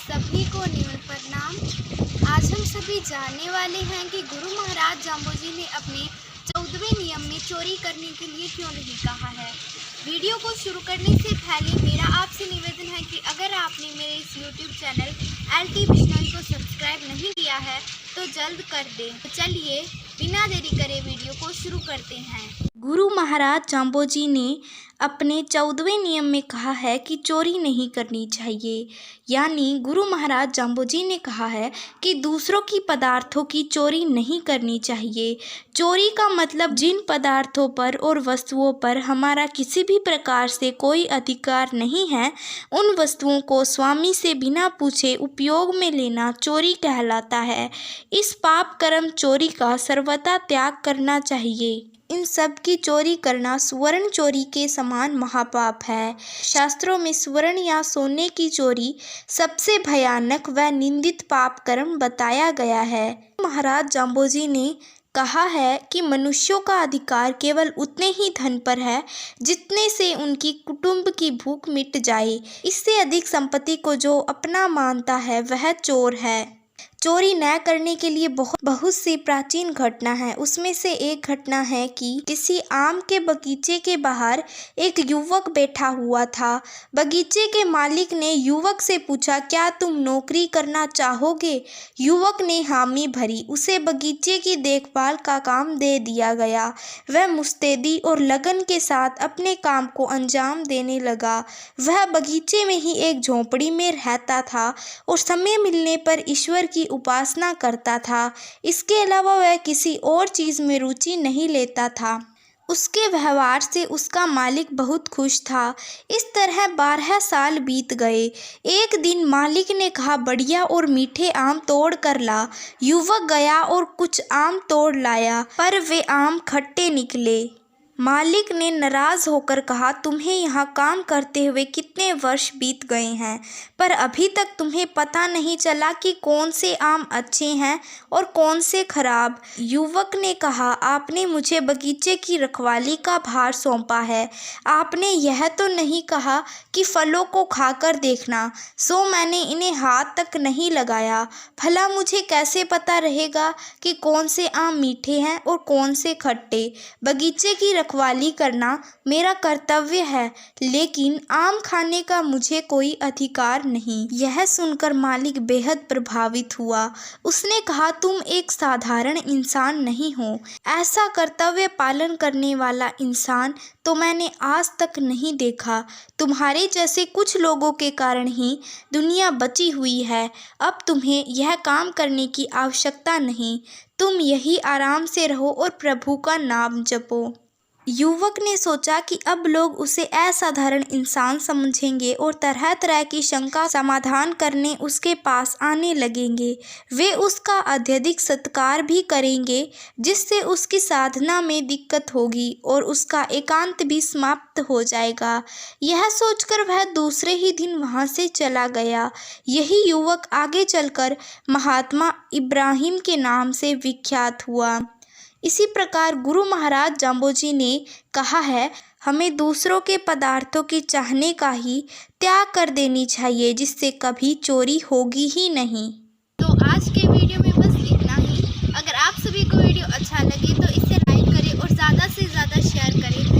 सभी को निम्न प्रणाम। आज हम सभी जानने वाले हैं कि गुरु महाराज जाम्बोजी ने अपने 14वें नियम में चोरी करने के लिए क्यों नहीं कहा है। वीडियो को शुरू करने से पहले मेरा आपसे निवेदन है कि अगर आपने मेरे इस यूट्यूब चैनल LT बिश्नोई को सब्सक्राइब नहीं किया है तो जल्द कर दें। तो चलिए बिना देरी करे वीडियो को शुरू करते हैं। गुरु महाराज जाम्बोजी ने अपने 14वें नियम में कहा है कि चोरी नहीं करनी चाहिए। यानी गुरु महाराज जाम्बोजी ने कहा है कि दूसरों की पदार्थों की चोरी नहीं करनी चाहिए। चोरी का मतलब जिन पदार्थों पर और वस्तुओं पर हमारा किसी भी प्रकार से कोई अधिकार नहीं है, उन वस्तुओं को स्वामी से बिना पूछे उपयोग में लेना चोरी कहलाता है। इस पाप कर्म चोरी का सर्वथा त्याग करना चाहिए। इन सब की चोरी करना स्वर्ण चोरी के समान महापाप है। शास्त्रों में स्वर्ण या सोने की चोरी सबसे भयानक व निंदित पाप कर्म बताया गया है। महाराज जाम्बोजी ने कहा है कि मनुष्यों का अधिकार केवल उतने ही धन पर है जितने से उनकी कुटुंब की भूख मिट जाए। इससे अधिक संपत्ति को जो अपना मानता है वह चोर है। चोरी न करने के लिए बहुत सी प्राचीन घटना है। उसमें से एक घटना है कि किसी आम के बगीचे के बाहर एक युवक बैठा हुआ था। बगीचे के मालिक ने युवक से पूछा, क्या तुम नौकरी करना चाहोगे? युवक ने हामी भरी। उसे बगीचे की देखभाल का काम दे दिया गया। वह मुस्तैदी और लगन के साथ अपने काम को अंजाम देने लगा। वह बगीचे में ही एक झोंपड़ी में रहता था और समय मिलने पर ईश्वर की उपासना करता था। इसके अलावा वह किसी और चीज़ में रुचि नहीं लेता था। उसके व्यवहार से उसका मालिक बहुत खुश था। इस तरह 12 साल बीत गए। एक दिन मालिक ने कहा, बढ़िया और मीठे आम तोड़ कर ला। युवक गया और कुछ आम तोड़ लाया, पर वे आम खट्टे निकले। मालिक ने नाराज होकर कहा, तुम्हें यहाँ काम करते हुए कितने वर्ष बीत गए हैं, पर अभी तक तुम्हें पता नहीं चला कि कौन से आम अच्छे हैं और कौन से खराब। युवक ने कहा, आपने मुझे बगीचे की रखवाली का भार सौंपा है। आपने यह तो नहीं कहा कि फलों को खाकर देखना, सो मैंने इन्हें हाथ तक नहीं लगाया। भला मुझे कैसे पता रहेगा कि कौन से आम मीठे हैं और कौन से खट्टे? बगीचे की रखवाली करना मेरा कर्तव्य है, लेकिन आम खाने का मुझे कोई अधिकार नहीं। यह सुनकर मालिक बेहद प्रभावित हुआ। उसने कहा, तुम एक साधारण इंसान नहीं हो। ऐसा कर्तव्य पालन करने वाला इंसान तो मैंने आज तक नहीं देखा। तुम्हारे जैसे कुछ लोगों के कारण ही दुनिया बची हुई है। अब तुम्हें यह काम करने की आवश्यकता नहीं। तुम यही आराम से रहो और प्रभु का नाम जपो। युवक ने सोचा कि अब लोग उसे असाधारण इंसान समझेंगे और तरह तरह की शंका समाधान करने उसके पास आने लगेंगे। वे उसका अत्यधिक सत्कार भी करेंगे, जिससे उसकी साधना में दिक्कत होगी और उसका एकांत भी समाप्त हो जाएगा। यह सोचकर वह दूसरे ही दिन वहाँ से चला गया। यही युवक आगे चलकर महात्मा इब्राहिम के नाम से विख्यात हुआ। इसी प्रकार गुरु महाराज जाम्बोजी ने कहा है, हमें दूसरों के पदार्थों की चाहने का ही त्याग कर देनी चाहिए, जिससे कभी चोरी होगी ही नहीं। तो आज के वीडियो में बस इतना ही। अगर आप सभी को वीडियो अच्छा लगे तो इसे लाइक करें और ज़्यादा से ज़्यादा शेयर करें।